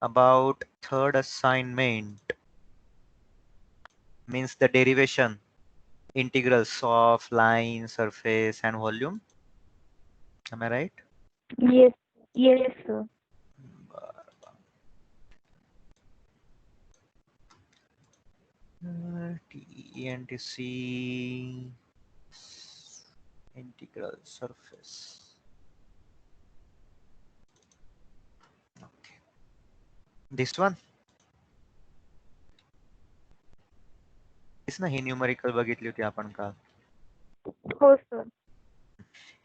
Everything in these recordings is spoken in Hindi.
about third assignment means the derivation integrals of line, surface and volume. Am I right? Yes, yes, sir. TE and TC integral surface. Okay. This one is ना ही न्यूमेरिकल बघितली होती आपण काल. हो सर.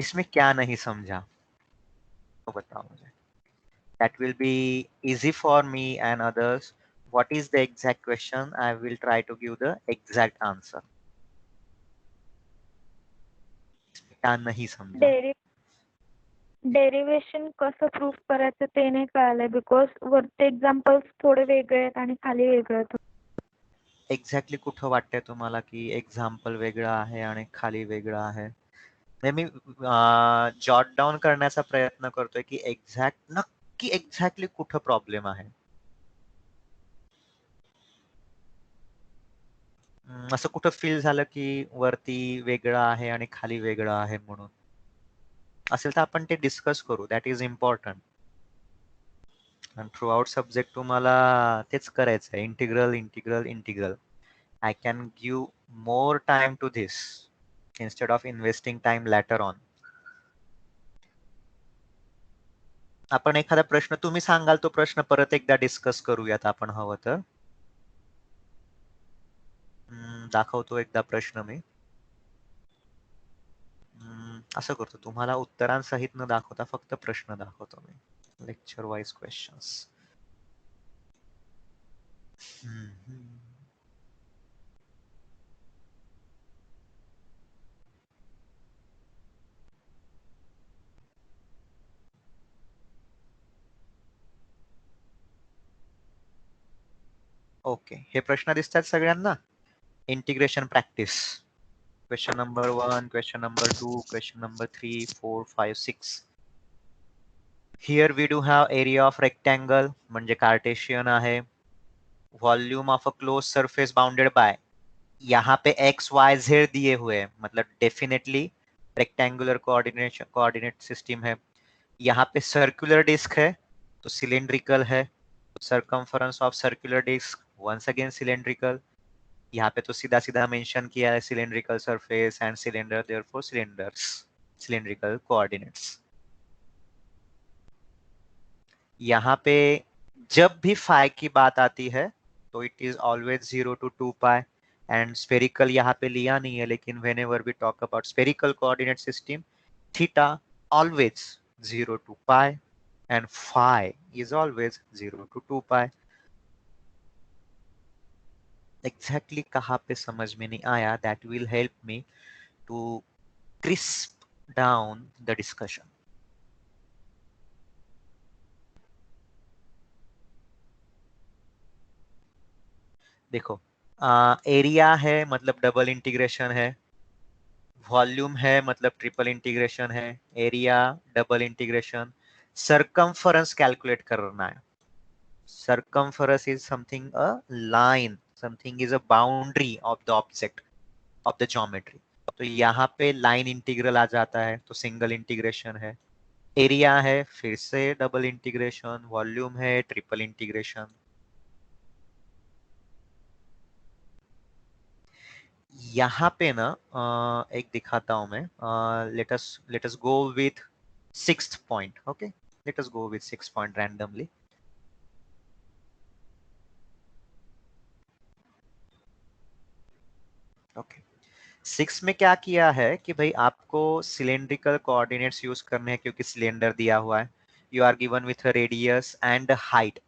इसमें क्या नहीं समझा तो बताओ मुझे. That will be easy for me and others. What is the exact question? I will try to give the exact answer. क्या नहीं समझा. डेरिव्हेशन कसं प्रूफ करायचं ते नाही कळालंय बिकॉज वरते एक्झाम्पल्स थोडे वेगळे आहेत आणि खाली वेगळे आहेत. एक्झॅक्टली कुठं वाटतंय तुम्हाला की एक्झाम्पल वेगळं आहे आणि खाली वेगळं आहे. मी जॉट डाऊन करण्याचा प्रयत्न करतोय की नक्की एक्झॅक्टली कुठं प्रॉब्लेम आहे. असं कुठं फील झालं की वरती वेगळं आहे आणि खाली वेगळं आहे म्हणून असेल तर आपण ते डिस्कस करू. That is important. आणि थ्रू आउट सब्जेक्ट तुम्हाला तेच करायचं आहे. Integral integral integral. I can give more time to this instead of investing time later on. आपण एखादा प्रश्न तुम्ही सांगाल तो प्रश्न परत एकदा डिस्कस करूयात आपण हवं तर. दाखवतो एकदा प्रश्न मी. असं करतो तुम्हाला उत्तरांसहित न दाखवता फक्त प्रश्न दाखवतो मी. Lecture wise questions. ओके. हे प्रश्न दिसतात सगळ्यांना. Integration practice. Question number 1, question number 2, question number 3, 4, 5, 6. Here we do have area of rectangle म्हणजे कार्टेशियन आहे. Volume of a close surface bounded by. यहाँ पे एक्स वाई जेड दिए हुए हैं मतलब डेफिनेटली रेक्टेंगुलर कोऑर्डिनेट सिस्टम है. यहाँ पे सर्कुलर डिस्क है तो सिलेंड्रिकल है. Circumference of circular disc once again cylindrical. यहाँ पे तो सीधा सीधा मेंशन किया है cylindrical surface and cylinder, therefore cylinders, cylindrical coordinates. यहाँ पे जब भी फाई की बात आती है तो it is always 0 to 2 pi. And spherical यहाँ पे लिया नहीं है लेकिन whenever we talk about spherical coordinate system, theta always 0 to pi and phi is always 0 to 2 pi. Exactly कहाँ पे समझ में नहीं आया, that will help me to crisp down the discussion. देखो एरिया है मतलब डबल इंटीग्रेशन है. वॉल्यूम है मतलब ट्रिपल इंटीग्रेशन है. Area double integration. Circumference calculate करना है. Circumference is something a line, something is a boundary of the object of the geometry. तो यहाँ पे लाइन इंटीग्रल आ जाता है तो सिंगल इंटीग्रेशन है. एरिया है फिर से डबल इंटीग्रेशन. वॉल्यूम है ट्रिपल इंटीग्रेशन. यहाँ पे ना एक दिखाता हूं मैं. Late us go with 6th point. Okay, let us go with 6th point randomly. Okay, 6 में क्या किया है कि भाई आपको सिलेंड्रिकल कोऑर्डिनेट्स यूज करने हैं क्योंकि सिलेंडर दिया हुआ है. You are given with radius and height.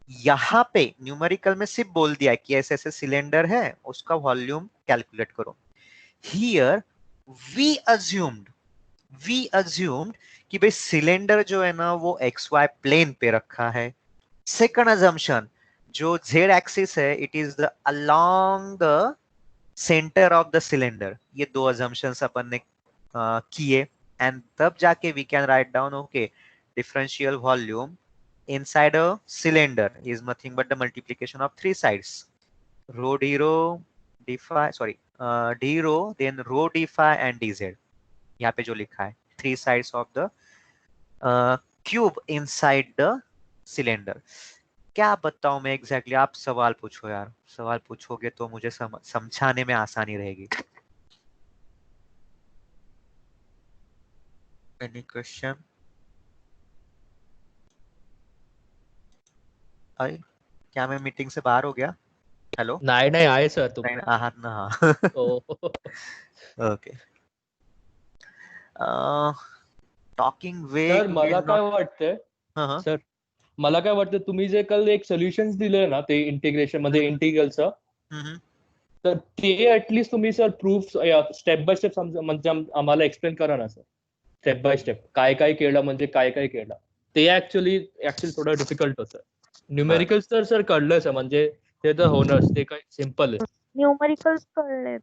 यहाँ पे न्यूमेरिकल में सिर्फ बोल दिया है कि ऐसे ऐसे सिलेंडर है उसका वॉल्यूम कैलकुलेट करो. हियर वी अज्यूम्ड कि भाई सिलेंडर जो है ना वो एक्स वाई प्लेन पे रखा है. सेकंड अजम्पशन जो जेड एक्सिस है it is the along the centre of the cylinder. ये दो अजम्पशंस अपन ने किए एंड तब जाके we can write down okay differential volume inside a cylinder is nothing but the multiplication of three sides. Rho d rho d phi, sorry, d rho, then rho d phi and dz. यहाँ पे जो लिखा है three sides of the cube inside the cylinder. क्या बताऊं मैं एग्जैक्टली आप सवाल पूछो यार, सवाल पूछोगे तो मुझे समझाने में आसानी रहेगी. Any question? अरे क्या मैं मीटिंग से बाहर हो गया? हेलो? नाही नाही आहे सर नाही तुम्ही. आहात ना? ओके. टॉकिंग वे सर मला काय वाटतंय, सर मला काय वाटतं तुम्ही जे काल एक सोल्युशन्स दिले ना ते इंटिग्रेशन मध्ये इंटिग्रलचं, तर ते ऍटलीस्ट तुम्ही sir proof step by step म्हणजे आम्हाला एक्सप्लेन करा ना सर, स्टेप बाय स्टेप काय काय केलं म्हणजे काय काय केलं. ते ऍक्च्युअली थोडं डिफिकल्ट होतं. न्यूमेरिकल्स तर सर कळलं सर, म्हणजे ते तर होणंच, ते काय सिम्पल आहे. न्यूमरिकल्स कळलेत.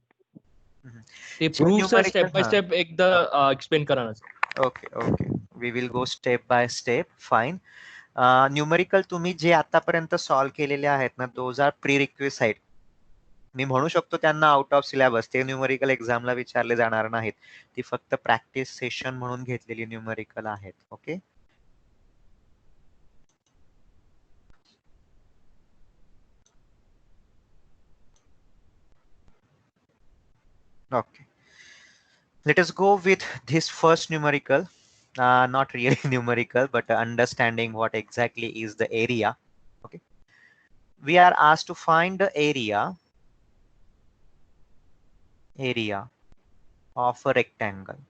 ते proof sir step by step एकदा एक्सप्लेन करा ना सर. Okay okay, we will go step by step. Fine. Numerical तुम्ही जे आतापर्यंत सॉल्व्ह केलेले आहेत ना, दोज आर प्री रिक्विसाइट. मी म्हणू शकतो त्यांना आउट ऑफ सिलेबस, ते न्यूमेरिकल एक्झामला विचारले जाणार नाहीत. ती फक्त प्रॅक्टिस सेशन म्हणून घेतलेली न्यूमेरिकल आहेत. Okay. Okay. Let us go with this first numerical. Not really numerical, but understanding what exactly is the area. Okay. We are asked to find the area of a rectangle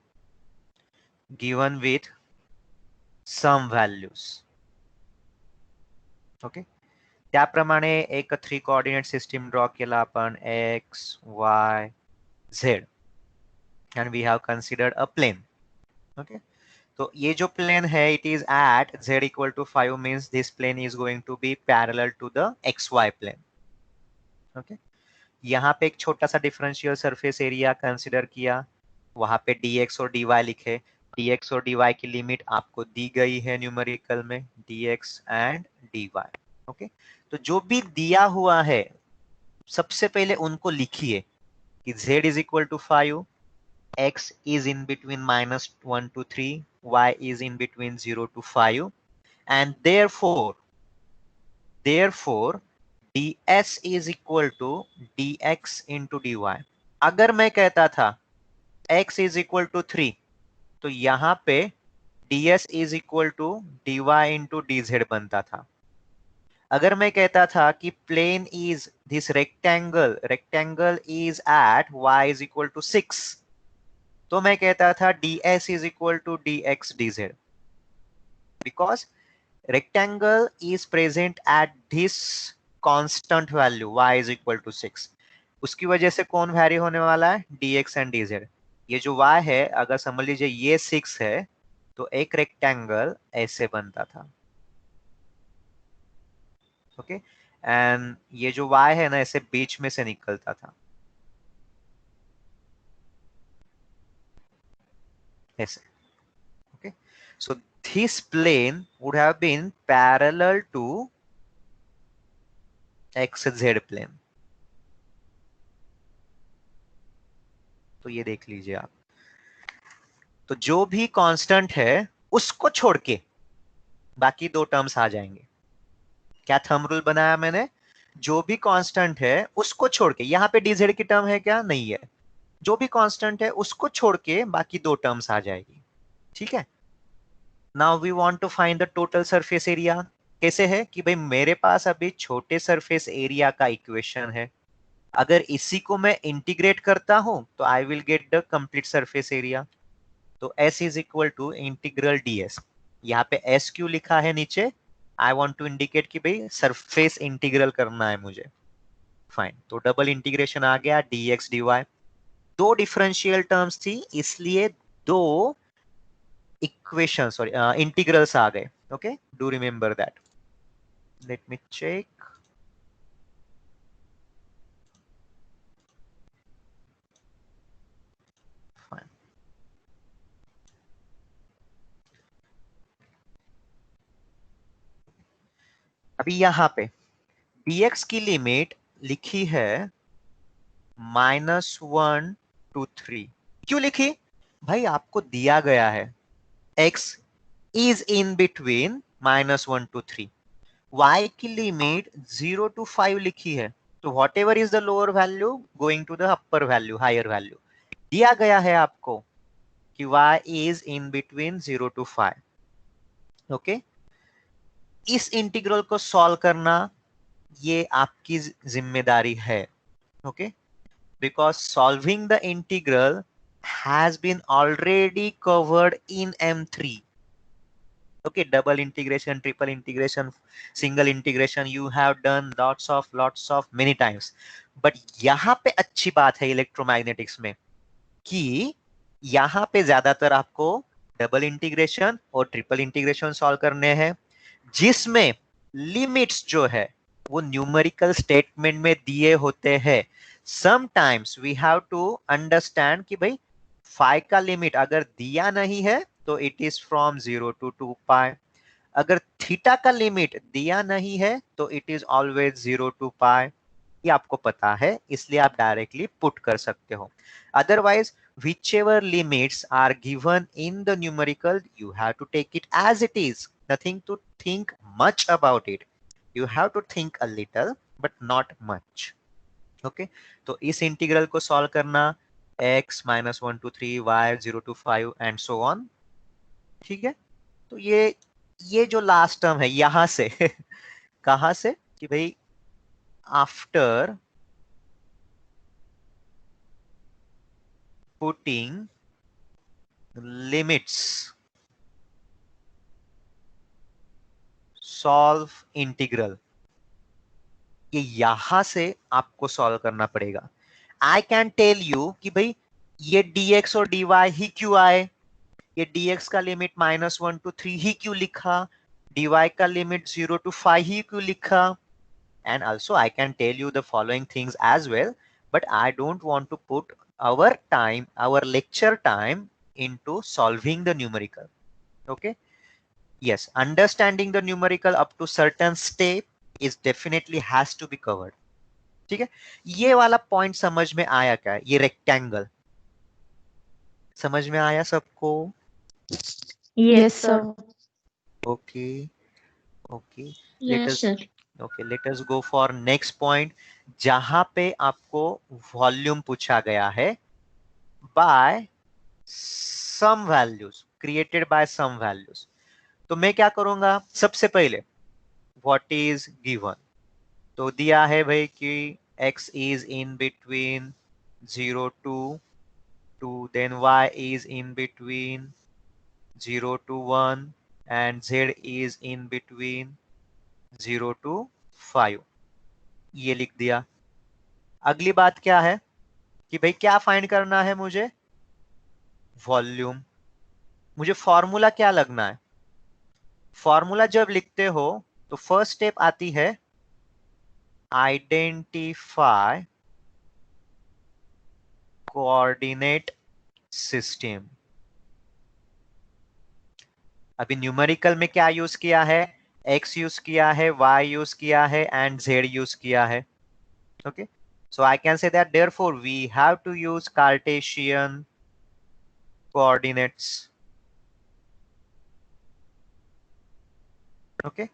given with some values. Okay. त्याप्रमाणे एक 3 coordinate system draw केला आपण, x, y, z. And we have considered a plane. Okay. तो ये जो प्लेन है, it is at z equal to 5 means this plane is going to be parallel to the xy plane. Okay. यहाँ पे एक छोटा सा डिफरेंशियल सरफेस एरिया कंसिडर किया, वहां पे dx और dy लिखे. dx और dy की लिमिट आपको दी गई है न्यूमेरिकल में, dx एंड dy. ओके. तो जो भी दिया हुआ है सबसे पहले उनको लिखिए कि z is equal to 5, x is in between -1 to 3, y is in between 0 to 5, and therefore ds is equal to dx into dy. अगर मैं कहता था x is equal to 3, तो यहां पे ds is equal to dy into dz बनता था. अगर मैं कहता था कि plane is this rectangle is at y is equal to 6, तो मैं कहता था ds is equal to dx dz, because rectangle is present at this constant value y is equal to 6. उसकी वजह से कौन वैरी होने वाला है, dx and dz. ये जो y है, अगर समझ लीजिए ये 6 है, तो एक रेक्टेंगल ऐसे बनता था. ओके. एंड ये जो y है ना, ऐसे बीच में से निकलता था ऐसे. Okay. So this plane would have been parallel to xz plane. तो ये देख लीजिए आप. तो जो भी कांस्टेंट है उसको छोड़ के बाकी दो टर्म्स आ जाएंगे. क्या थंब रूल बनाया मैंने, जो भी कांस्टेंट है उसको छोड़ के, यहाँ पे dz की टर्म है क्या, नहीं है, जो भी कांस्टेंट है उसको छोड़ के बाकी दो टर्म्स आ जाएगी. ठीक है. Now we want to find the total surface area. कैसे है कि भाई मेरे पास अभी छोटे सरफेस एरिया का इक्वेशन है, अगर इसी को मैं इंटीग्रेट करता हूं तो I will get the complete surface area. तो s is equal to integral ds. यहाँ पे s क्यों लिखा है नीचे, आई वांट टू इंडिकेट कि भाई सरफेस इंटीग्रल करना है मुझे. फाइन. तो डबल इंटीग्रेशन आ गया dx dy. दो डिफरेंशियल टर्म्स थी, इसलिए दो इक्वेशन सॉरी इंटीग्रल्स आ गए. Okay. Do remember that. Let me check. अभी यहाँ पे dx की लिमिट लिखी है -1 to 3। क्यों लिखी? भाई आपको दिया गया है x is in between -1 to 3, y की लिमिट 0 to 5 लिखी है, तो whatever is the lower value going to the upper value, higher value. दिया गया है आपको कि y is in between 0 to 5। Okay, इस इंटीग्रल को सॉल्व करना ये आपकी जिम्मेदारी है। Okay, because solving the integral has been already covered in M3। okay, double integration, triple integration, single integration, you have done lots of many times। but यहाँ पे अच्छी बात है इलेक्ट्रोमैग्नेटिक्स में कि यहाँ पे ज्यादातर आपको डबल इंटीग्रेशन और ट्रिपल इंटीग्रेशन सॉल्व करने हैं, जिसमें लिमिट्स जो है वो न्यूमेरिकल स्टेटमेंट में दिए होते हैं। Sometimes we have to understand कि भाई फाई का लिमिट अगर दिया नहीं है तो इट इज फ्रॉम 0 to 2 पाई, अगर थीटा का लिमिट दिया नहीं है तो इट इज ऑलवेज 0 to पाई। ये आपको पता है, इसलिए आप डायरेक्टली पुट कर सकते हो। Otherwise whichever limits are given in the numerical, you have to take it as it is, nothing to think much about it, you have to think a little but not much। okay, तो इस इंटीग्रल को सॉल्व करना x -1 to 3, y 0 to 5 and so on। ठीक है, तो ये जो लास्ट टर्म है यहां से कहां से कि भाई after putting limits solve integral, ये यहां से आपको सॉल्व करना पड़ेगा। आई कैन टेल यू कि भाई ये dx और dy ही क्यों आए, ये dx का लिमिट -1 to 3 ही क्यों लिखा, dy का लिमिट 0 to 5 ही क्यों लिखा, and also I can tell you the following things as well, but I don't want to put our lecture time into solving the numerical। okay, yes, understanding the numerical up to certain step is definitely has to be covered। ठीक है, ये वाला पॉइंट समझ में आया क्या? ये रेक्टेंगल समझ में आया सबको? Yes, sir. Okay okay, Yes, sir. Okay, let us go for next point, जहां पे आपको वॉल्यूम पूछा गया है by some values, created by some values. तो मैं क्या करूंगा, सबसे पहले व्हाट इज गिवन, तो दिया है भाई कि x is in between 0 to 2, then y is in between 0 to 1 and z is in between 0 to 5। ये लिख दिया। अगली बात क्या है कि भाई क्या फाइंड करना है मुझे, वॉल्यूम। मुझे फॉर्मूला क्या लगना है, फॉर्मूला जब लिखते हो तो फर्स्ट स्टेप आती है आइडेंटिफाई कोऑर्डिनेट सिस्टम। अभी न्यूमेरिकल में क्या यूज किया है, x यूज किया है, y यूज किया है एंड z यूज किया है। Okay, so I can say that therefore we have to use Cartesian coordinates। Okay,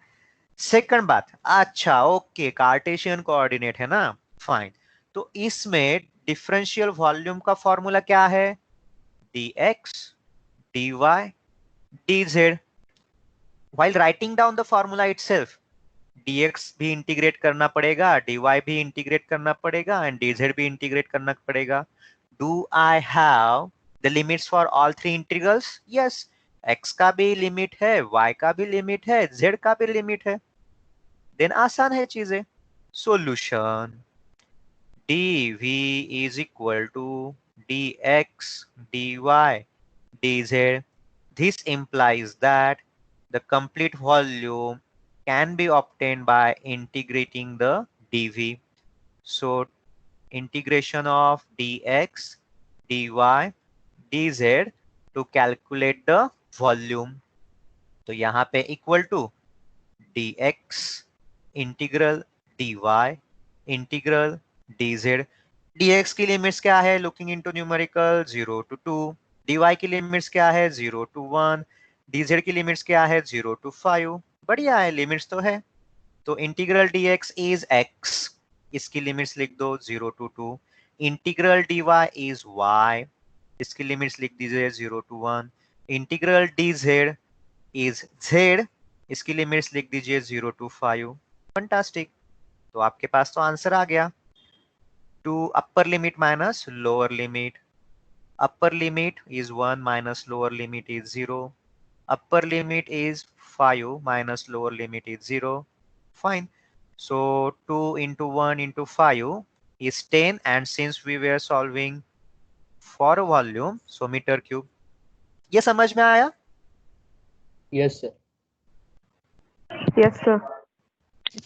second बात, अच्छा ओके, कार्टेशियन कोऑर्डिनेट है ना, फाइन। तो इसमें डिफरेंशियल वॉल्यूम का फॉर्मूला क्या है, dx dy dz। while writing down the formula itself, dx भी इंटीग्रेट करना पड़ेगा, dy भी इंटीग्रेट करना पड़ेगा एंड dz भी इंटीग्रेट करना पड़ेगा। do I have the limits for all three integrals? yes, x का भी लिमिट है, y का भी लिमिट है, z का भी लिमिट है। देन आसान है चीजें। Solution dv is equal to dx dy dz। this implies that the complete volume can be obtained by integrating the dv। so integration of dx dy dz to calculate the volume। तो यहाँ पे equal to dx integral dy, integral dz, dx की लिमिट्स क्या है, looking into numerical 0 to 2, dy की लिमिट्स क्या है 0 to 1, dz की लिमिट्स क्या है 0 to 5, बढ़िया है, लिमिट्स तो है। तो इंटीग्रल dx इज x, इसकी लिमिट्स लिख दो 0 to 2, integral dy is y, इसकी लिमिट्स लिख दीजिए 0 to 1, integral dz is z, इसकी लिमिट्स लिख दीजिए 0 to 5। फंटास्टिक, तो आपके पास तो आंसर आ गया। To upper limit minus lower limit, upper limit is 1 minus lower limit is 0, upper limit is 5 minus lower limit is 0, fine. So 2 into 1 into 5 is 10, and since we were solving for a volume, so meter cube. ये समझ में आया? Yes sir. Yes sir,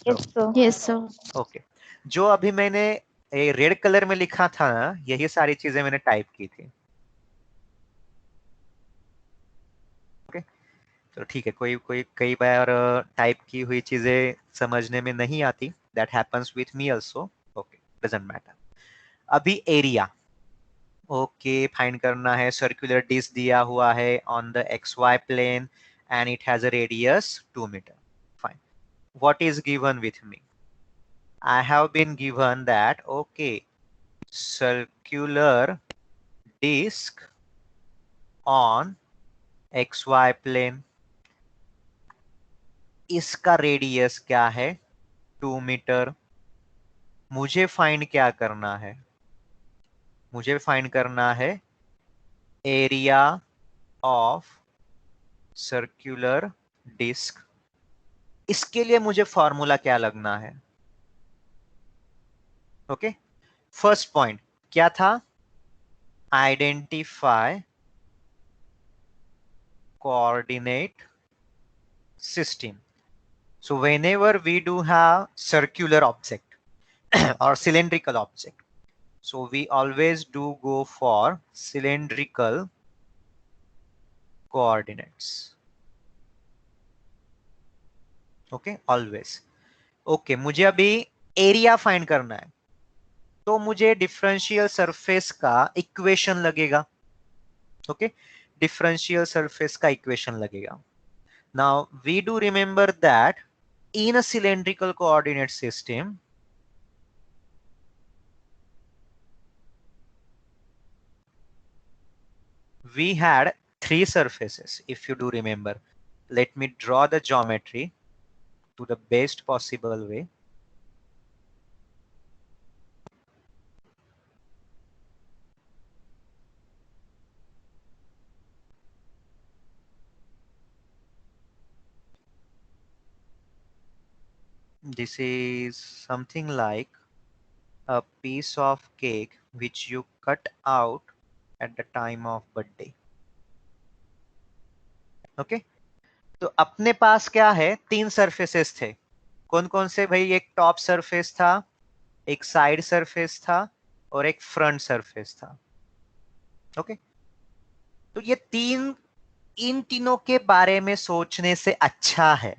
yes sir, yes sir. Okay, जो अभी मैंने रेड कलर में लिखा था ना, यही सारी चीजें मैंने टाइप की थी। ओके, तो ठीक है, कोई कोई कई बार टाइप की हुई चीजें समझने में नहीं आती, that happens with me also. Okay, doesn't matter. अभी एरिया, ओके, फाइंड करना है। सर्कुलर डिस्क दिया हुआ है on the XY plane and it has a radius 2 meter. Fine, what is given with me? I have been given that, okay, circular disc on XY plane, इसका रेडियस क्या है 2 मीटर। मुझे फाइंड क्या करना है? मुझे फाइंड करना है एरिया ऑफ सर्कुलर डिस्क। इसके लिए मुझे फॉर्मूला क्या लगना है? ओके, फर्स्ट पॉइंट क्या था? Identify coordinate system. So whenever we do have circular object or cylindrical object, so we always do go for cylindrical coordinates. Okay, always. Okay, मुझे अभी एरिया फाइंड करना है, तो मुझे डिफरेंशियल सरफेस का इक्वेशन लगेगा। ओके, डिफरेंशियल सरफेस का इक्वेशन लगेगा। Now we do remember that in a cylindrical coordinate system, we had 3 surfaces, if you do remember. Let me draw the geometry to the best possible way. This is something like a piece of cake which you cut out at the time of birthday. Okay, तो अपने पास क्या है, 3 सरफेसेस थे। कौन कौन से भाई? एक टॉप सरफेस था, एक साइड सरफेस था और एक फ्रंट सरफेस था। ओके, तो ये इन तीनों के बारे में सोचने से अच्छा है।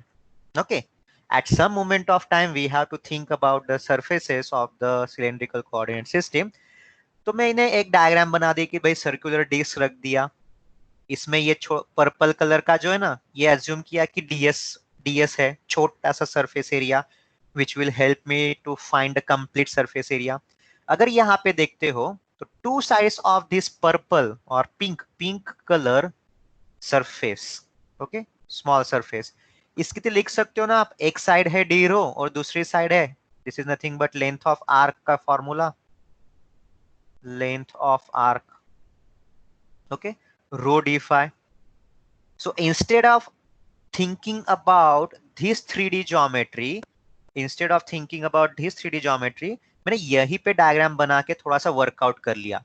Okay, at some moment of time we have to think about the surfaces of the cylindrical coordinate system. तो मैंने एक डायग्राम बना दी कि भाई सर्कुलर डिस्क रख दिया, इसमें ये पर्पल कलर का जो है ना, ये एज्यूम किया कि ds है, छोटा सा surface area, which will help me to find the complete surface area. अगर यहाँ पे देखते हो तो two sides of this purple or pink color surface, okay, small surface, इसकी तो लिख सकते हो ना आप, एक साइड है d रो और दूसरी साइड है, this is nothing but length of arc का formula, length of arc, okay, rho d phi. So instead of thinking about this 3D geometry, मैंने यही पे डायग्राम बना के थोड़ा सा वर्कआउट कर लिया।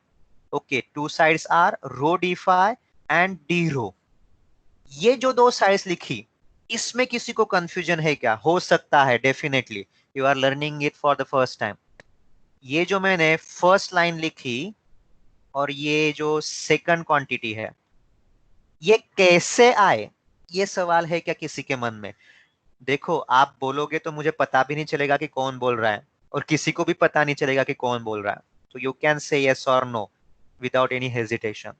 Okay, two sides are rho d phi and d rho. ये जो 2 साइड्स लिखी, इसमें किसी को कंफ्यूजन है क्या? हो सकता है, definitely, you are learning it for the first time. ये जो मैंने फर्स्ट लाइन लिखी और ये जो सेकंड क्वांटिटी है, ये कैसे आए, ये सवाल है क्या किसी के मन में? देखो आप बोलोगे तो मुझे पता भी नहीं चलेगा कि कौन बोल रहा है, और किसी को भी पता नहीं चलेगा कि कौन बोल रहा है. तो यू कैन से यस और नो विदाउट एनी हेजिटेशन.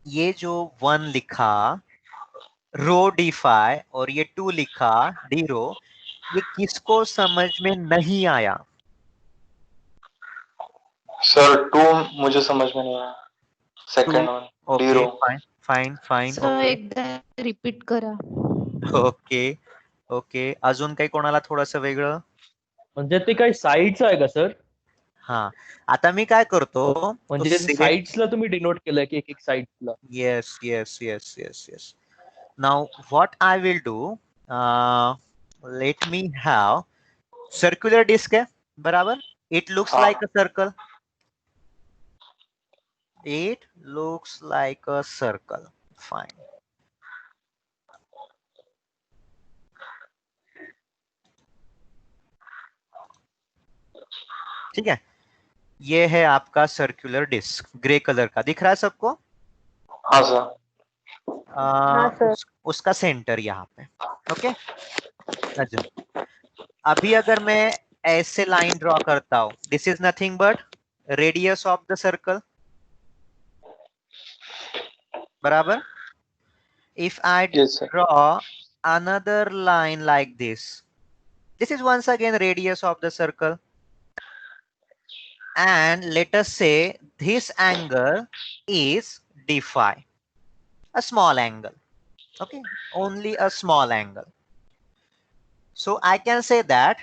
ये जो 1 लिखा रो डिफाई और ये 2 लिखा डी रो, ये किसको समझ में नहीं आया? सर 2 मुझे समझ में नहीं आया. Second one okay d rho. Fine fine fine. Sir okay एकदा रिपीट करा. Okay okay. अजून काही कोणाला थोडंसं वेगळं? म्हणजे ते काही साईड्स आहे का सर? हा, आता मी काय करतो, म्हणजे साईड्सला तुम्ही डिनोट केलंय की एक साईड्सला. Yes yes yes yes yes. Now what I will do, let me have circular disc है बराबर. इट लुक्स हाँ. Like a circle. It looks like a circle. Fine. ठीक है, ये है आपका सर्कुलर डिस्क, ग्रे कलर का दिख रहा है सबको. हाँ सर. हाँ सर. उसका सेंटर यहाँ पे. ओके. अच्छा, अभी अगर मैं ऐसे लाइन ड्रॉ करता हूं, this is nothing but radius of the circle बराबर. If I Yes sir. draw another line like this is once again radius of the circle, and let us say this angle is d phi, a small angle. Okay, only a small angle. So I can say that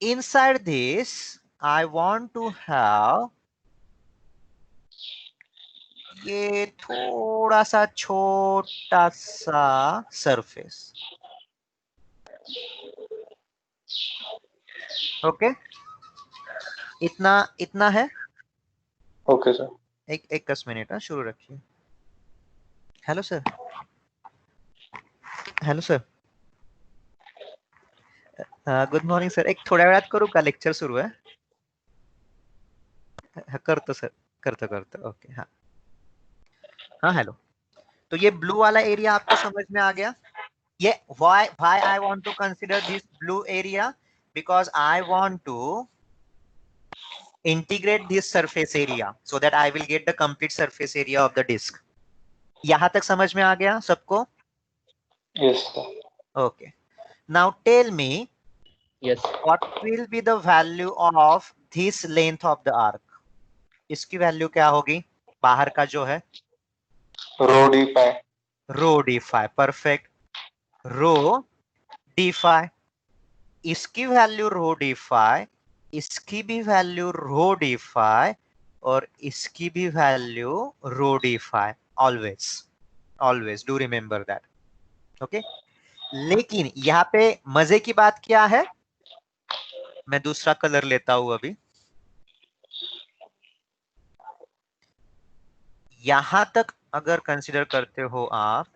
inside this I want to have ये थोड़ा सा छोटा सा सरफेस. ओके, इतना इतना है. Okay sir. एक 10 मिनट शुरू रखिए. Hello sir. Hello sir. Good morning sir. एक थोड्या वेळात करू का, लेक्चर सुरू आहे. करतो सर, करतो. ओके. हाँ हाँ हेलो. तो ये ब्लू वाला एरिया आपको समझ में आ गया. ये why I want to consider this blue area, because I want to integrate this surface area so that I will get the complete surface area of the disk. यहाँ तक समझ में आ गया सबको? Yes sir. Okay. Now tell me, Yes. what will be the value of this length of the arc? इसकी वैल्यू क्या होगी बाहर का जो है? Rho d phi. Rho d phi. Perfect. Rho d phi. इसकी वैल्यू rho d phi, इसकी भी वैल्यू rho d phi, और इसकी भी value rho d phi. Always do remember that. Okay. लेकिन यहाँ पे मजे की बात क्या है, मैं दूसरा कलर लेता हूं अभी. यहां तक अगर कंसीडर करते हो आप,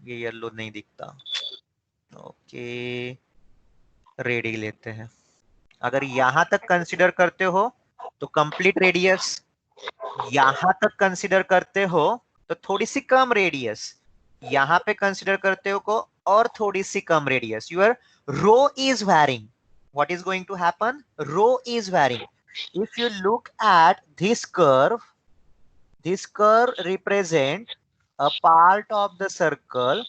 ये येलो नहीं दिखता. ओके, रेड ही लेते हैं. अगर यहां तक कंसीडर करते हो तो कंप्लीट रेडियस. यहां तक कंसीडर करते हो तो थोड़ी सी कम रेडियस. यहां पे कंसीडर करते हो को और थोड़ी सी कम radius. Your rho is varying. What is going to happen? Rho is varying. If you look at this curve represent a part of the circle.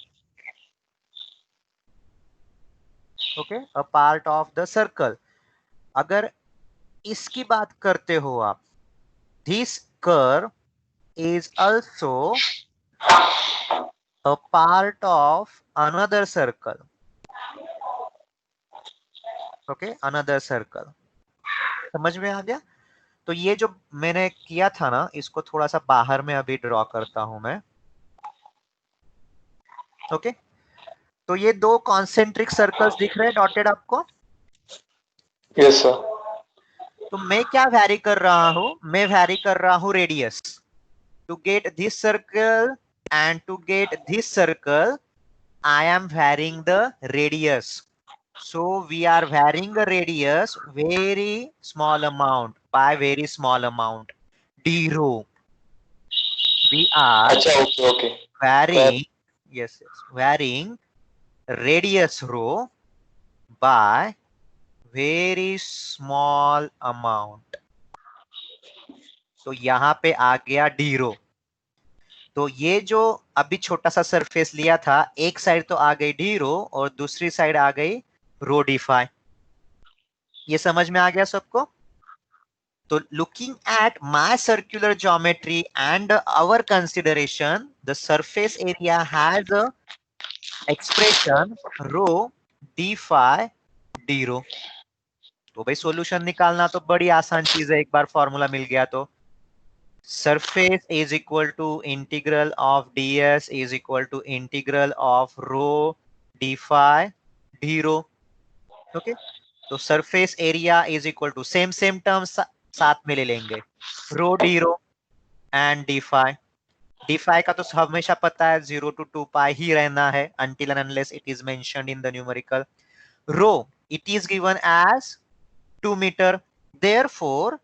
Okay, a part of the circle. अगर इसकी बात करते हो आप, this curve is also a part of another circle. Okay, another circle. समझ में आ गया? तो ये जो मैंने किया था ना, इसको थोड़ा सा बाहर में अभी ड्रॉ करता हूं मैं. ओके. तो ये दो कॉन्सेंट्रिक सर्कल्स दिख रहे हैं डॉटेड आपको? Yes sir. तो मैं क्या वैरी कर रहा हूं? मैं वैरी कर रहा हूं radius. To get this circle and to get this circle, I am varying the radius. So we are varying the radius very small amount by very small amount, d rho. We are अच्छा okay. varying, yes, varying radius rho by very small amount. तो यहाँ पे आ गया डी रो. तो ये जो अभी छोटा सा सरफेस लिया था, एक साइड तो आ गई डी रो और दूसरी साइड आ गई रो डी फाई. ये समझ में आ गया सबको? तो looking at my circular geometry and our consideration, the surface area has a expression rho d phi d rho. तो भाई सॉल्यूशन निकालना तो बड़ी आसान चीज है, एक बार फॉर्मूला मिल गया तो. Surface is equal to integral of ds is equal to integral of rho d phi d rho. Okay, तो surface area is equal to same terms साथ में ले लेंगे, rho d rho and d phi. D phi का तो हमेशा पता है 0 to 2 पाई ही रहना है until and unless it is mentioned in the numerical. Rho it is given as 2 meter, therefore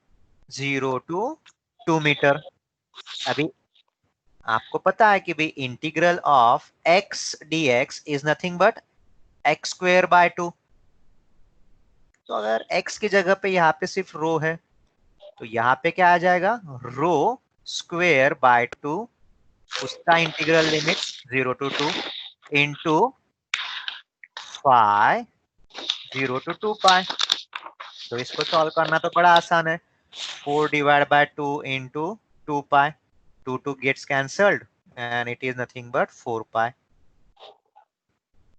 0 to 2 meter. अभी आपको पता है कि भाई integral of x dx is nothing but x square by 2. तो अगर x की जगह पे यहाँ पे सिर्फ रो है तो यहाँ पे क्या आ जाएगा, रो स्क्वेयर बाय 2, उसका integral limit 0 to 2 into phi 0 to 2 pi. तो इसको सॉल्व करना तो बड़ा आसान है. 4 divide by 2 into 2 pi, 2 gets cancelled and it is nothing but 4 pi.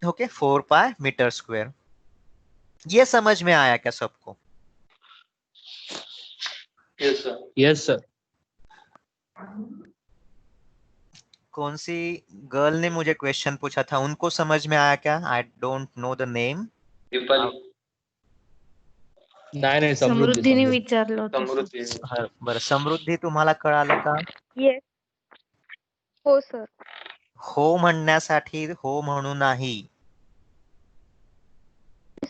Okay, 4 pi metre square. ये समझ में आया क्या सबको? Yes sir. Yes sir. कौन सी गर्ल ने मुझे क्वेश्चन पूछा था, उनको समझ में आया क्या? I don't know the name. Deepali. नाही समृद्धीने विचारलं होतं. समृद्धी. बरं, समृद्धी तुम्हाला कळालं का? येस. हो सर. हो म्हणण्यासाठी हो म्हणू नाही.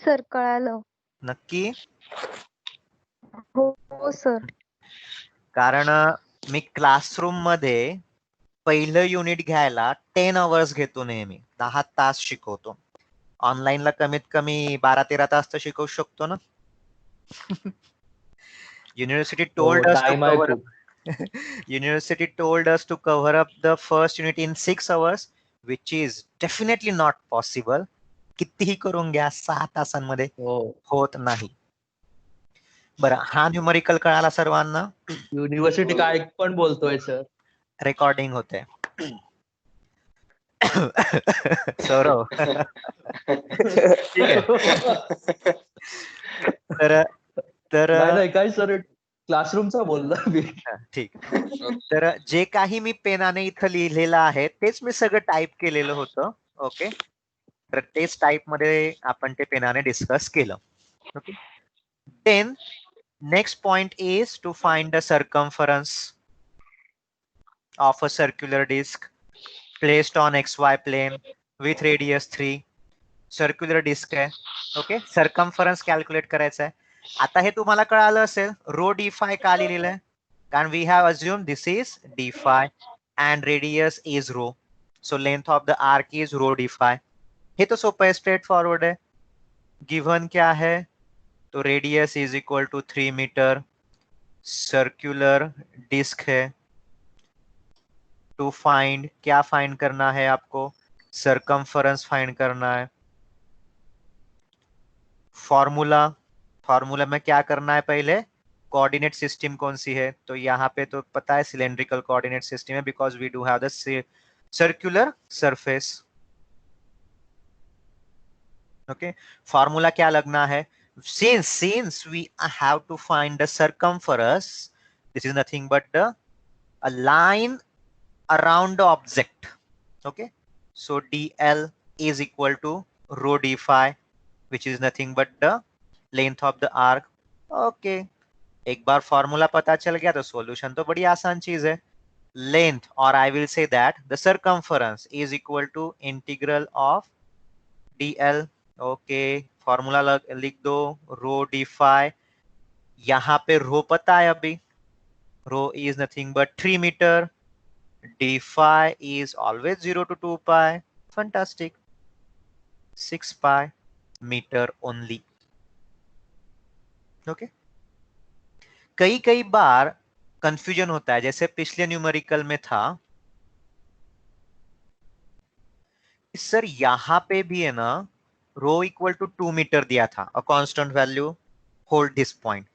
सर कळालं. नक्की? हो सर. कारण मी क्लासरूम मध्ये पहिलं युनिट घ्यायला 10 आवर्स घेतो, नेहमी 10 तास शिकवतो. ऑनलाईनला कमीत कमी 12-13 तास तर शिकवू शकतो ना. University told us to cover up. University told us to cover up the first unit in 6 hours, which is definitely not possible. कितीही करून घ्या 6 तासांमध्ये होत नाही. बरं, हा न्यूमरिकल कळाला सर्वांना? युनिव्हर्सिटी काय पण बोलतोय सर. रेकॉर्डिंग होते. सौरव. ठीक आहे. तर नाही काय सर, क्लासरूमचा बोलला मी. ठीक. तर जे काही मी पेनाने इथं लिहिलेलं आहे तेच मी सगळं टाईप केलेलं होतं. ओके, तर तेच टाईप मध्ये आपण ते पेनाने डिस्कस केलं. Okay, then next point is to find the circumference of a circular disc placed on xy plane with radius 3. Circular disc आहे. ओके, सर्कम्फरन्स कॅल्क्युलेट करायचं आहे. आता हे तुम्हाला कळालं असेल रो डी फाय का लिहिलेलं आहे, कारण we have assume this is d phi and radius is rho, so length of the arc is rho d phi. हे तो सोपं आहे, स्ट्रेट फॉरवर्ड है. गिवन क्या है, तो radius is equal to 3 meter, circular disc है. टू फाइंड, क्या फाइंड करना है आपको, सर्कम्फरेंस फाइंड करना है. फॉर्मूला, फॉर्मूला में क्या करना है, पहले कोऑर्डिनेट सिस्टम कौन सी है, तो यहाँ पे तो पता है सिलेंड्रिकल कोऑर्डिनेट सिस्टम है, because we do have the circular surface. Okay, formula क्या लगना है, since we have to find the circumference, this is nothing but a line around the object. Okay, so dl is equal to rho d phi, which is nothing but the length of the arc. Okay, एक बार फॉर्मूला पता चल गया तो सॉल्यूशन तो बड़ी आसान चीज है. लेंथ, और I will say that the circumference is equal to integral of dl. Okay, formula लिख दो, रो डी फाई. यहाँ पे रो पता है, अभी rho is nothing but 3 metre, d phi is always 0 to 2 pi. Fantastic. 6 pi meter only. Okay. कई बार कंफ्यूजन होता है, जैसे पिछले न्यूमेरिकल में था सर, यहां पे भी है ना रो इक्वल टू 2 मीटर दिया था, a constant value, hold this point.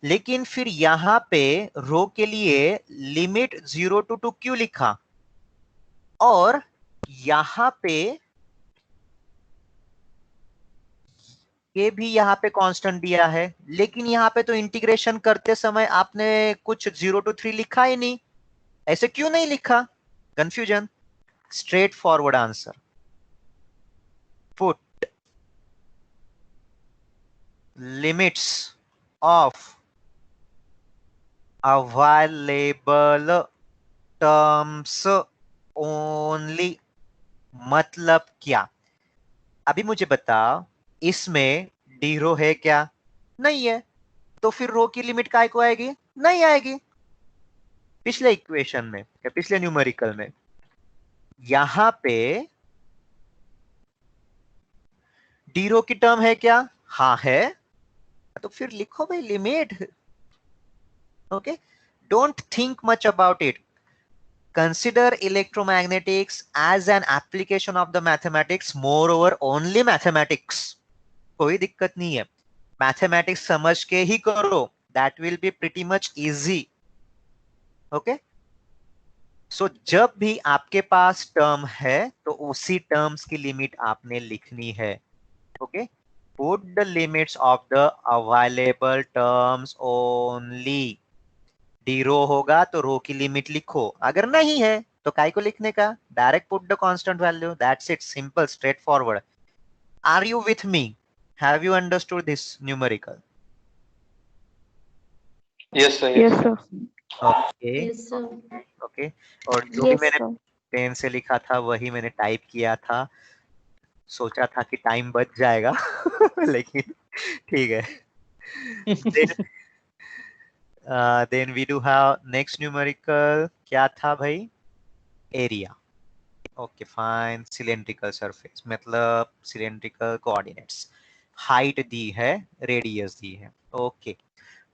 लेकिन फिर यहां पे रो के लिए लिमिट 0 to 2 क्यों लिखा, और यहां पे ये भी यहाँ पे कांस्टेंट दिया है, लेकिन यहाँ पे तो इंटीग्रेशन करते समय आपने कुछ 0 to 3 लिखा ही नहीं, ऐसे क्यों नहीं लिखा? Confusion. Straight forward answer, put limits of available terms only. मतलब क्या? अभी मुझे बताओ, इसमें डी रो है क्या? नहीं है, तो फिर रो की लिमिट काय को आएगी? नहीं आएगी। पिछले इक्वेशन में या पिछले न्यूमेरिकल में यहां पे डी रो की टर्म है क्या? हाँ है, तो फिर लिखो भाई limit. Okay, don't think much about it. Consider electromagnetics as an application of the mathematics, moreover only mathematics. कोई दिक्कत नहीं है, मैथमेटिक्स समझ के ही करो, that will be pretty much easy. Okay? So जब भी आपके पास टर्म है तो उसी टर्म्स की लिमिट आपने लिखनी है. Okay? Put the limits of the available terms only. D rho होगा तो रो की लिमिट लिखो, अगर नहीं है तो काय को लिखने का? Direct put the constant value, that's it, simple, straightforward. Are you with me? Have you understood this numerical? Yes sir, yes yes sir. Okay yes sir. Okay. और जो भी यस मैंने सर। पेन से लिखा था वही मैंने टाइप किया था, सोचा था कि टाइम बच जाएगा लेकिन ठीक है. Then we do have next numerical. क्या था भाई? Area. Okay fine. Cylindrical surface मतलब सिलेंड्रिकल कोऑर्डिनेट्स. हाइट दी है, रेडियस दी है. Okay,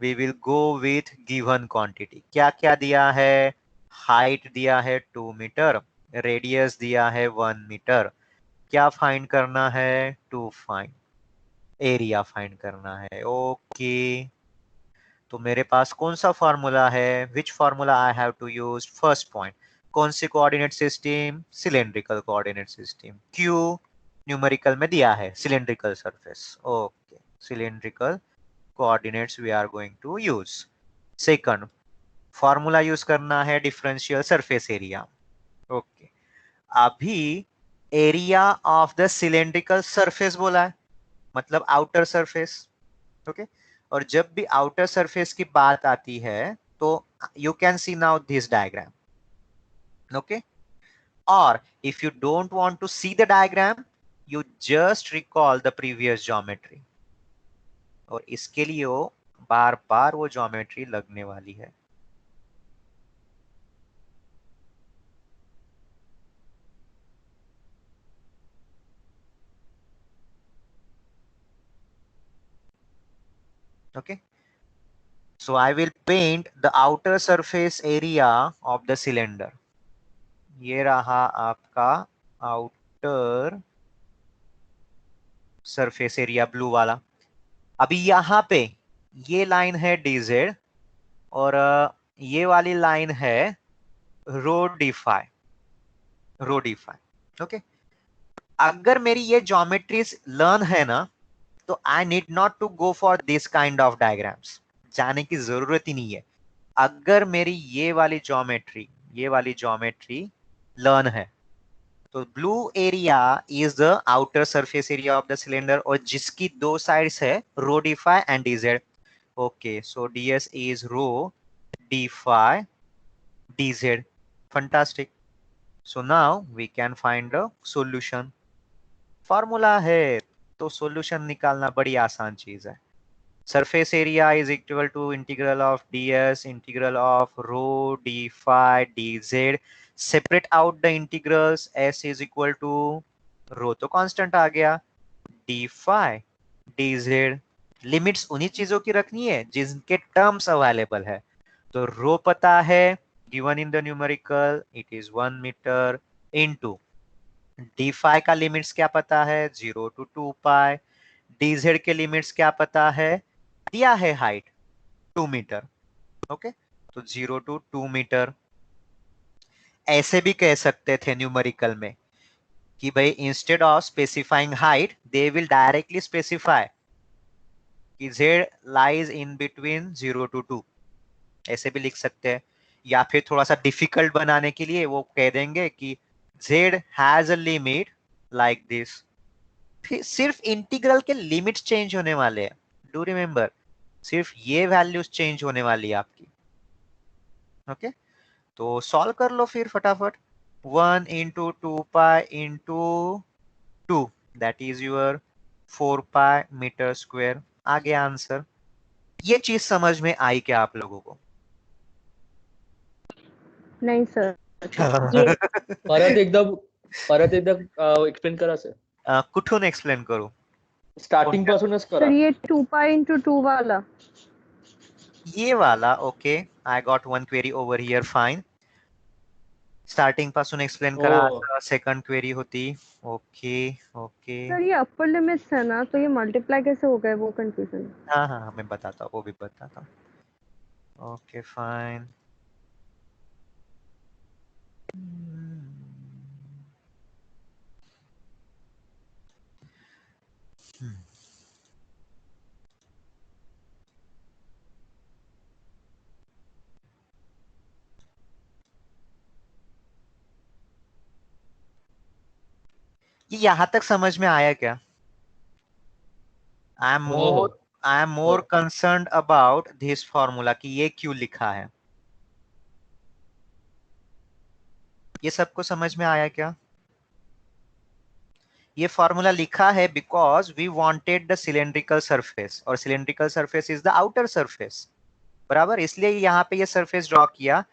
we will go with given quantity. क्या क्या दिया है? हाइट दिया है 2 मीटर, रेडियस दिया है 1 मीटर. क्या फाइंड करना है? टू फाइंड एरिया फाइंड करना है. ओके, तो मेरे पास कौन सा फॉर्मूला है? Which formula I have to use? First point, कौन सी coordinate system? Cylindrical coordinate system. क्यों? न्यूमेरिकल में दिया है cylindrical surface. Okay, cylindrical coordinates we are going to use. Second formula use करना है डिफरेंशियल सरफेस एरिया. ओके, अभी area of the cylindrical surface बोला है, मतलब आउटर सरफेस. ओके, और जब भी आउटर सरफेस की बात आती है तो you can see now this diagram. Okay, और if you don't want to see the diagram, you just recall the previous geometry. और इसके लिए वो बार बार वो ज्योमेट्री लगने वाली है. Okay, so I will paint the outer surface area of the cylinder. ये रहा आपका आउटर सरफेस एरिया ब्लू वाला. अभी यहाँ पे ये लाइन है dz और ये वाली लाइन है rho d phi. Rho d phi. Okay, अगर मेरी ये ज्योमेट्रीज लर्न है ना तो I need not to go for this kind of diagrams, जाने की जरूरत ही नहीं है. अगर मेरी ये वाली ज्योमेट्री लर्न है तो blue area is the outer surface area of the cylinder, और जिसकी दो साइड्स है rho d phi and dz. Okay, so ds is rho d phi dz. Fantastic. So now we can find the solution. Formula है तो सॉल्यूशन निकालना बड़ी आसान चीज है. Surface area is equal to integral of ds integral of rho d phi dz. Separate out the integrals, s is equal to rho तो कांस्टेंट आ गया, d phi d Z, limits उन्हीं चीजों की रखनी है जिनके टर्म्स अवेलेबल है। तो रो पता है, given in the numerical, it is 1 metre, into d phi का लिमिट्स क्या पता है, 0 टू 2 पाई, डी जेड के लिमिट्स क्या पता है, दिया है हाइट 2 मीटर, ओके, तो 0 टू 2 मीटर। ऐसे भी कह सकते थे न्यूमेरिकल में कि भाई instead of specifying height they will directly specify कि z lies in between 0 to 2, ऐसे भी लिख सकते हैं। या फिर थोड़ा सा डिफिकल्ट बनाने के लिए वो कह देंगे कि z has a limit like this. फिर सिर्फ इंटीग्रल के लिमिट्स चेंज होने वाले हैं, डू रिमेम्बर, सिर्फ ये वैल्यूज चेंज होने वाली है आपकी, ओके। तो सॉल्व कर लो फिर फटाफट, 1 into 2 pi into 2, that is your 4 pi metre square, आ गया आंसर। ये चीज समझ में आई क्या आप लोगों को? नाही सर. परत एकदा एक्सप्लेन करा सर. कुठून एक्सप्लेन करू? स्टार्टिंग पासूनच तर करा. ये 2 पाई इंटू 2 वाला. ये वाला, okay, I got one query over here, fine. Starting पासून एक्सप्लेन करा, आता सेकंड क्वेरी होती, ओके ओके। सर ये अपर लिमिट्स है ना, तो ये मल्टीप्लाई कैसे हो गए, वो कंफ्यूजन. हाँ हाँ मैं बताता हूँ, वो भी बताता हूँ, ओके फाइन। ये यहां तक समझ में आया क्या? I am more concern about this formula कि ये क्यों लिखा है, ये सबको समझ में आया क्या? ये फॉर्मूला लिखा है because we wanted the cylindrical surface, और cylindrical surface is the outer surface, बराबर, इसलिए यहाँ पे ये सरफेस ड्रॉ किया।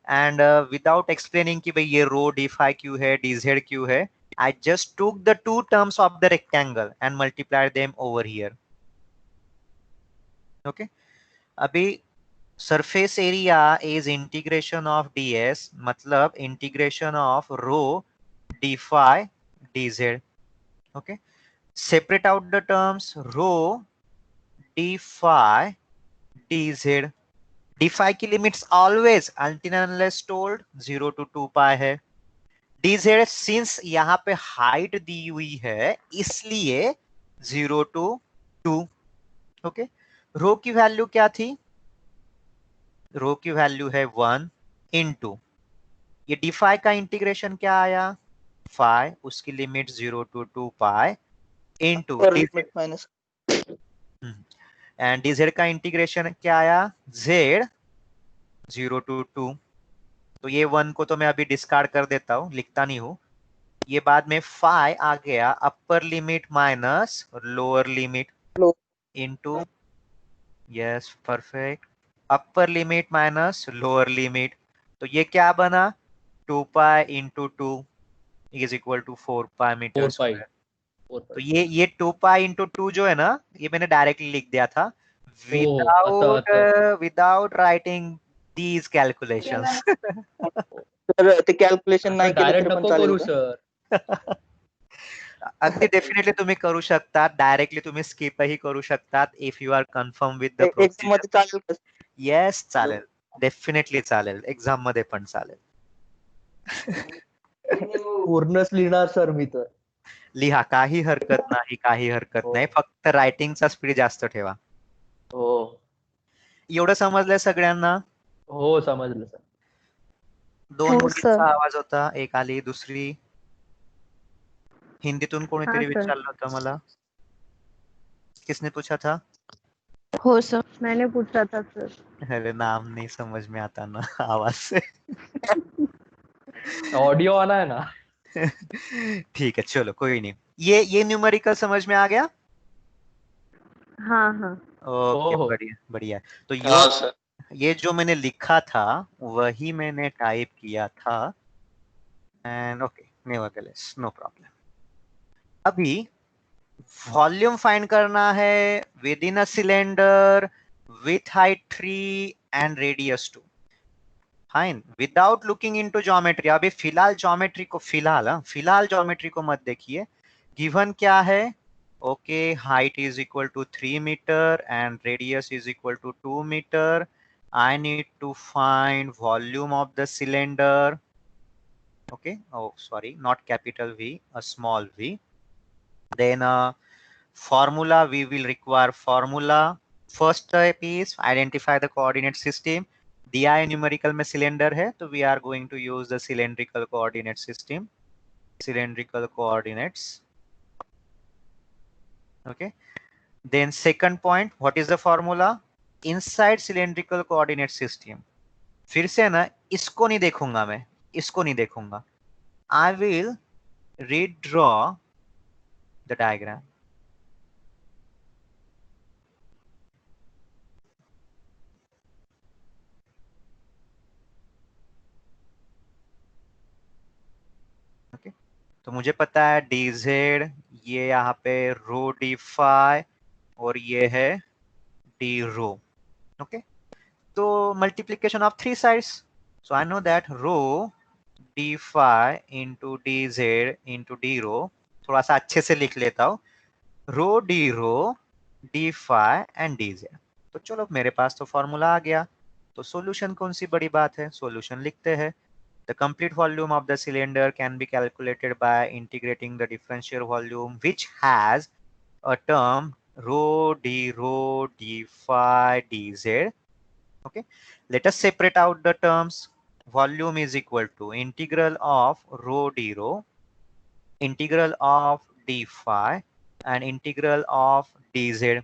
एंड विदाउट एक्सप्लेनिंग कि भाई ये रो डी फाई क्यों है, डी जेड क्यों है, I just took the two terms of the rectangle and multiplied them over here. Okay. अभी surface area is integration of ds, मतलब integration of rho d phi dz. Okay. Separate out the terms rho d phi dz. d phi की limits always until and unless told 0 to 2 pi है। dz सिंस यहाँ पे हाइट दी हुई है इसलिए 0 टू 2, ओके। रो की वैल्यू क्या थी? रो की वैल्यू है 1 इंटू, ये डी फाई का इंटीग्रेशन क्या आया, फाई, उसकी limit 0 to 2 pi into minus, and dz का इंटीग्रेशन क्या आया, z 0 टू 2। तो ये 1 को तो मैं अभी डिस्कार्ड कर देता हूँ, लिखता नहीं हूँ। ये बाद में फाई आ गया upper limit minus lower limit into, yes perfect, upper limit minus lower limit, तो ये क्या बना, 2 pi into 2 is equal to 4 pi metre square. तो ये 2 पाई इंटू 2 जो है ना, ये मैंने डायरेक्टली लिख दिया था विदाउट राइटिंग दीज कैलकुलेशंस। तर ते कॅल्क्युलेशन नाही केलं डायरेक्ट तरी पण नको चालेल करू का? सर. अगदी डेफिनेटली तुम्ही करू शकता, डायरेक्टली तुम्ही स्किपही करू शकतात if you are confirm with the exam procedure. मध्ये चालेल का? येस चालेल, डेफिनेटली चालेल, एक्झाम मध्ये पण चालेल. पूर्णच लिहिणार सर मी तर. लिहा, काही हरकत नाही, काही हरकत नाही, फक्त रायटिंगचा स्पीड जास्त ठेवा. हो एवढं समजलंय सगळ्यांना? हो समजलं सर. दोन हो, मुलींचा सर. आवाज होता, एक आली, दुसरी हिंदीतून कोणीतरी हाँ, सर. विचारलं होतं मला. किसने पूछा था? हो सर, मैंने पूछा था सर. अरे नाम नहीं समझ में आता ना आवाज से. ऑडियो आना है ना. ठीक है चलो कोई नहीं. ये न्यूमेरिकल समझ में आ गया? हाँ हाँ. ओके ओहो. बढ़िया बढ़िया. तो हाँ सर. ये जो मैंने लिखा था वही मैंने टाइप किया था. and okay, nevertheless, no problem. अभी वॉल्यूम फाइंड करना है with in a cylinder with height 3 and radius 2. Fine, without looking into geometry. अभी फिलहाल ज्योमेट्री को फिलहाल ज्योमेट्री को मत देखिए. गिवन क्या है? Okay, height is equal to 3 metre and radius is equal to 2 metre. I need to find volume of the cylinder. Okay, oh sorry, not capital V, a small v. Then formula, we will require formula. First step is identify the coordinate system. दिया है न्यूमेरिकल में सिलेंडर है, तो we are going to use the cylindrical coordinate system. Cylindrical coordinates. Okay. Then second point, what is the formula? Inside cylindrical coordinate system. फिर से ना, इसको नहीं देखूंगा मैं, इसको नहीं देखूंगा. I will redraw the diagram. Okay. तो मुझे पता है dz, ये यहाँ पे रो डी फाई और ये है डी रो. ओके, तो multiplication of 3 sides. So I know that rho d phi into d z into d rho. थोड़ा सा अच्छे से लिख लेता हूँ, rho d phi and d z. तो चलो, मेरे पास तो फॉर्मूला आ गया. तो सॉल्यूशन कौन सी बड़ी बात है, सॉल्यूशन लिखते हैं. The complete volume of the cylinder can be calculated by integrating the differential volume, which has a term rho d phi dz. Okay, let us separate out the terms. Volume is equal to integral of rho, integral of d phi and integral of dz.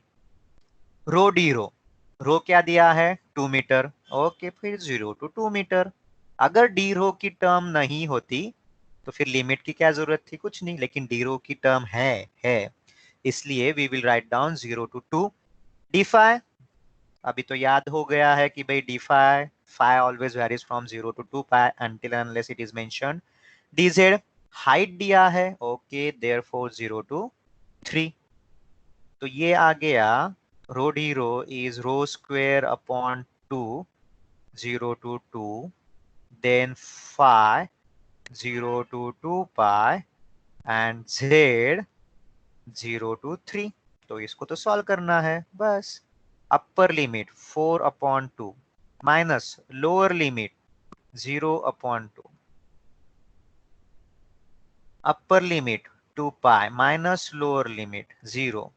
Rho d रो क्या दिया है? 2 मीटर. ओके, फिर 0 to 2 मीटर. अगर डी रो की टर्म नहीं होती तो फिर लिमिट की क्या जरूरत थी? कुछ नहीं. लेकिन डी रो की टर्म है, इसलिए we will write down 0 to 2. D phi, अभी तो याद हो गया है कि भाई d phi always varies from 0 to 2 pi until unless it is mentioned. dz, height दिया है. Okay, therefore 0 to 3. तो ये आ गया rho d rho is rho square upon 2, 0 to 2. Then phi 0 to 2 pi and z 0 to 3. तो इसको तो सॉल्व करना है बस. Upper limit 4 upon 2 minus lower limit 0 upon 2. Upper limit 2 pi minus lower limit 0.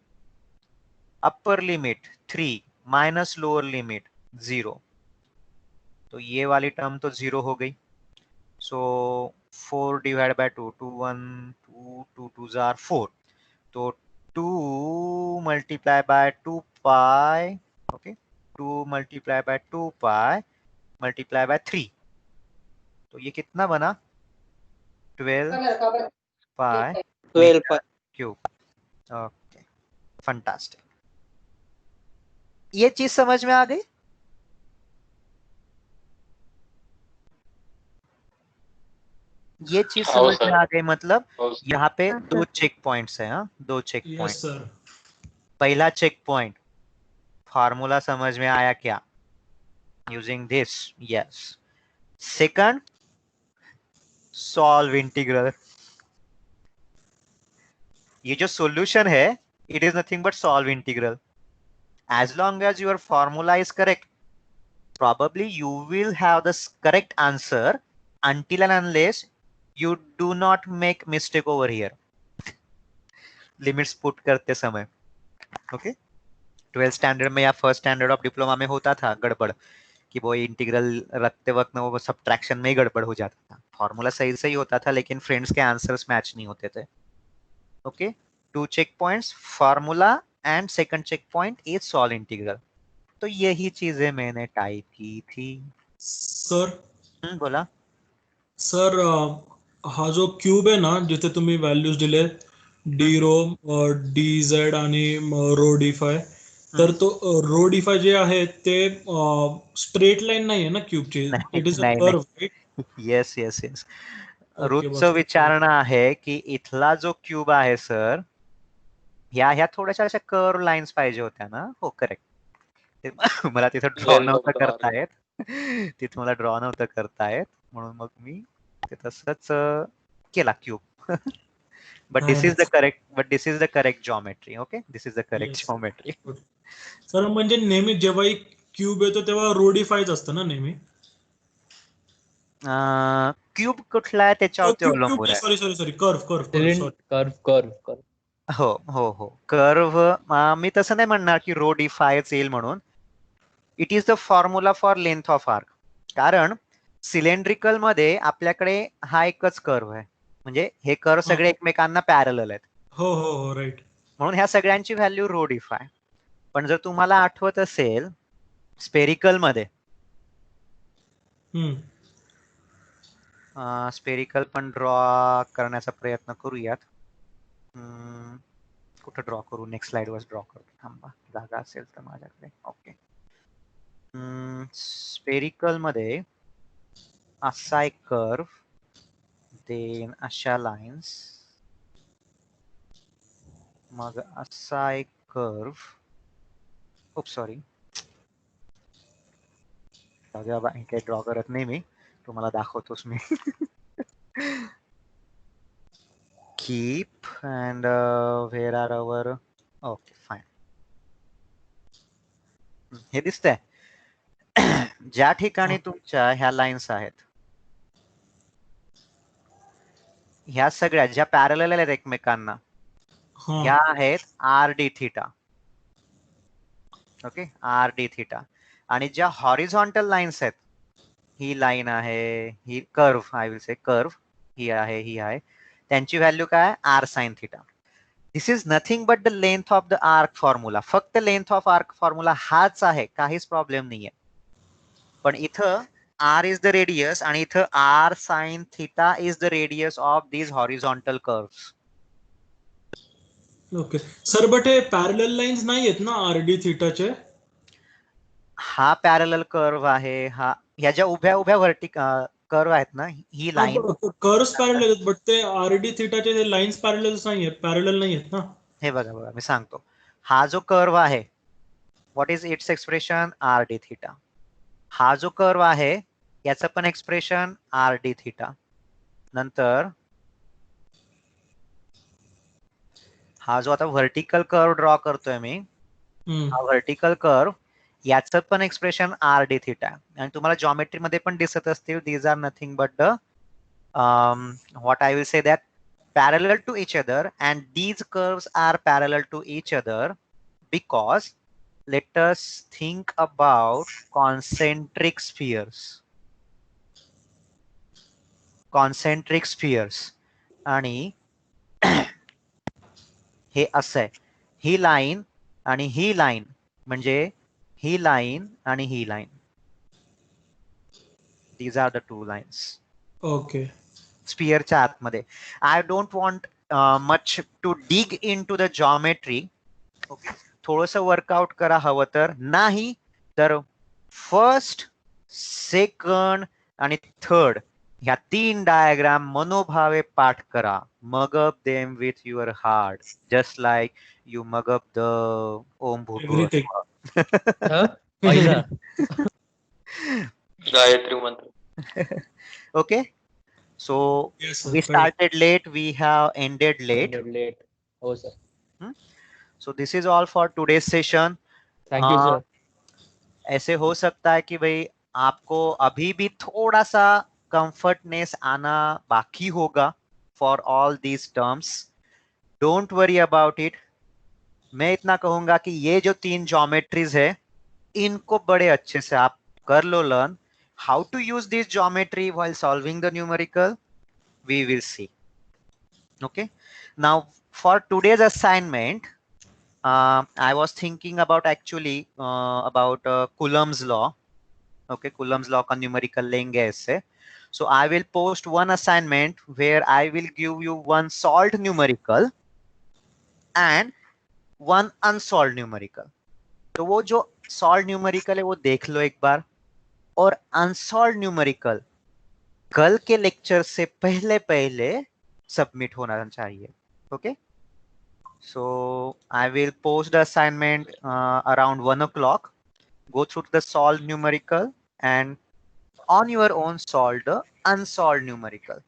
Upper limit 3 minus lower limit 0. तो ये वाली टर्म तो 0 हो गई. सो 4 डिवाइड बाय 2, 2 1 2 2 2 आर 4. तो 2 multiply by 2 pi. Okay, 2 multiply by 2 pi multiply by 3. तो ये कितना बना? 12 पाई 12 pi. क्यूब. Okay, fantastic. ये चीज समझ में आ गई? ये चीज समझ में आ गई. मतलब यहाँ पे 2 चेक पॉइंट्स है. हाँ, 2 चेक पॉइंट. पहला चेक पॉइंट, फार्मूला समझ में आया क्या? Using this, yes. Second, solve integral. ये जो सॉल्यूशन है, it is nothing but solve integral. As long as your formula is correct, probably you will have the correct answer until and unless you do not make mistake over here. Limits put करते समय. ओके, 12th स्टैंडर्ड में या फर्स्ट स्टैंडर्ड ऑफ डिप्लोमा में होता था गड़बड़ कि वो इंटीग्रल रखते वक्त ना वो सब्ट्रैक्शन में ही गड़बड़ हो जाता था. फॉर्मूला सही सही होता था लेकिन फ्रेंड्स के आंसर्स मैच नहीं होते थे. Okay, 2 check points, formula and second check point is solve integral. तो यही चीजें मैंने टाइप की थी. सर बोला सर, हा जो क्यूब आहे ना, जिथे तुम्ही व्हॅल्यूज दिले डी रो, डी झेड आणि रो डी फाय, तर तो रो डी फाय जे आहे ते स्ट्रेट लाईन नाही आहे ना क्यूबची, it is a curve, right? Yes yes yes. रूथचं विचारणं आहे की इथला जो क्यूब आहे सर, ह्या थोड्याशा अशा कर्व लाईन्स पाहिजे होत्या ना. हो करेक्ट. मला तिथं ड्रॉ Length of नव्हतं the arc. करतायत. तिथं मला ड्रॉ नव्हतं करतायत, म्हणून मग मी ते तसंच केला cube. but this is the correct geometry. Okay, this is the correct Yes. geometry. Sir म्हणजे नेहमी जेव्हा क्यूब येतो तेव्हा रोडिफायच असतं ना नेहमी. क्यूब कुठला आहे त्याच्यावरती अवलंबून आहे. Sorry curve. हो कर्व. मी तसं नाही म्हणणार की रोडिफायच येईल म्हणून. It is the formula for length of arc. कारण सिलेंड्रिकल मध्ये आपल्याकडे हा एकच कर्व आहे, म्हणजे हे कर्व सगळे एकमेकांना पॅरलल आहेत. हो राईट. म्हणून ह्या सगळ्यांची व्हॅल्यू रोडिफाय. पण जर तुम्हाला आठवत असेल स्पेरिकल मध्ये, स्पेरिकल पण ड्रॉ करण्याचा प्रयत्न करूयात. कुठं ड्रॉ करू? नेक्स्ट स्लाइड वर ड्रॉ करतो. थांबा, जागा असेल तर माझ्याकडे. ओके, स्पेरिकल मध्ये असा एक कर्व, देन अशा लाईन्स, मग असा एक कर्व. सॉरी, काही ड्रॉ करत नाही मी, तुम्हाला दाखवतोच मी. Keep and where are our. Okay fine. हे दिसतंय ज्या ठिकाणी तुमच्या ह्या लाईन्स आहेत, ह्या सगळ्या ज्या पॅरलल आहेत एकमेकांना, ह्या आहेत r d theta. Okay, r d theta. आणि ज्या हॉरिझॉन्टल लाईन्स आहेत, ही लाईन आहे, ही curve, I will say curve, ही आहे, त्यांची व्हॅल्यू काय? R sine theta. This is nothing but the length of the arc formula. फक्त लेंथ ऑफ आर्क फॉर्म्युला हाच आहे, काहीच प्रॉब्लेम नाहीये. पण इथं आर इज द रेडियस आणि इथं R sine theta is the radius of these horizontal curves. Okay sir, but हे पॅरलल लाईन्स नाही आहेत ना आरडी थिटाचे? हा पॅरलल कर्व आहे. ह्या ज्या उभ्या कर्व आहेत ना, ही लाईन कर्व्स पॅरलल आहेत, बट ते आरडी थिटाचे लाईन्स पॅरलल नाही आहेत ना. हे बघा मी सांगतो. हा जो कर्व आहे, what is its expression? Are d theta. हा जो कर्व आहे याचं पण एक्सप्रेशन आर डी थिटा. नंतर हा जो आता व्हर्टिकल कर्व ड्रॉ करतोय मी, हा व्हर्टिकल कर्व, याचं पण एक्सप्रेशन आर डी थिटा. आणि तुम्हाला जॉमेट्री मध्ये पण दिसत असतील, these are nothing but the what I will say that parallel to each other, and these curves are parallel to each other because let us think about concentric spheres. Concentric spheres. आणि हे असं आहे, ही लाईन आणि ही लाईन, म्हणजे ही लाईन आणि ही line. These are the two lines. ओके. स्पियरच्या आतमध्ये. I don't want much to dig in to the geometry. Okay, थोडस वर्कआउट करा हवं तर. नाही तर फर्स्ट, सेकंड आणि थर्ड ह्या 3 डायग्राम मनोभावे पाठ करा. Mug up them with your heart, just like you mug up the ओम भूर्भुवः. गायत्री मंत्र. Okay. So Yes, sir. we started late, we have ended late. हो sir. So this is all for today's session. Thank you sir. ऐसे हो सकता है कि भाई आपको अभी भी थोड़ा सा कंफर्टनेस आना बाकी होगा for all these terms. Don't worry about it. मैं इतना कहूंगा कि ये जो 3 ज्योमेट्रीज है, इनको बड़े अच्छे से आप कर लो learn. How to use this geometry while solving the numerical, we will see. Okay. Now for today's assignment, I was thinking about actually about Coulomb's law. Okay, Coulomb's law का numerical लेंगे ऐसे. So I will post one assignment where I will give you one solved numerical and one unsolved numerical. तो वो जो solved numerical है वो देख लो एक बार, और अनसॉल्व न्यूमेरिकल कल के लेक्चर से पहले पहले सबमिट होना चाहिए. Okay, so I will post the assignment around 1 o'clock. Go through the solved numerical and on your own solve the unsolved numerical.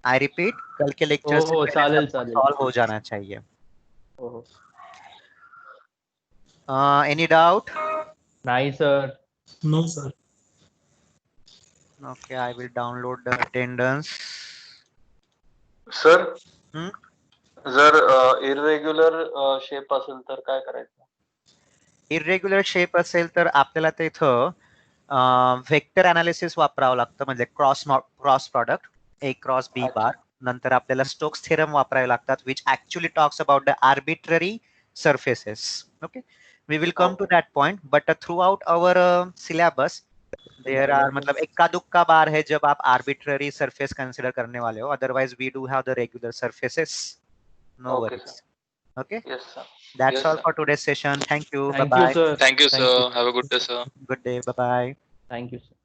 I repeat, कल के लेक्चर से ओहो, पहले चालेल सबको चालेल. solve हो जाना चाहिए. ओहो. Any doubt? नाही sir. No, sir. Okay, I will download the attendance. Sir hmm? जर इरेग्युलर शेप असेल तर काय करायचं? इरेग्युलर शेप असेल तर आपल्याला ते इथं व्हेक्टर अनालिसिस वापरावं लागतं, म्हणजे cross product A cross B अच्छा. बार. नंतर आपल्याला स्टोक्स थेरम वापरावे लागतात, which actually talks about the arbitrary surfaces. Okay, we will come to Okay. that point, but throughout our syllabus there are मतलब इक्का दुक्का बार है जब आप arbitrary surface consider करने वाले हो. Otherwise we do have the regular surfaces. No Okay, worries. Okay, Yes, sir. that's Yes, all sir. for today's session. Thank you. Bye Thank you, bye. sir. Thank you, Thank sir. you. Have a good day, sir. Good day. Bye bye. Thank you, sir.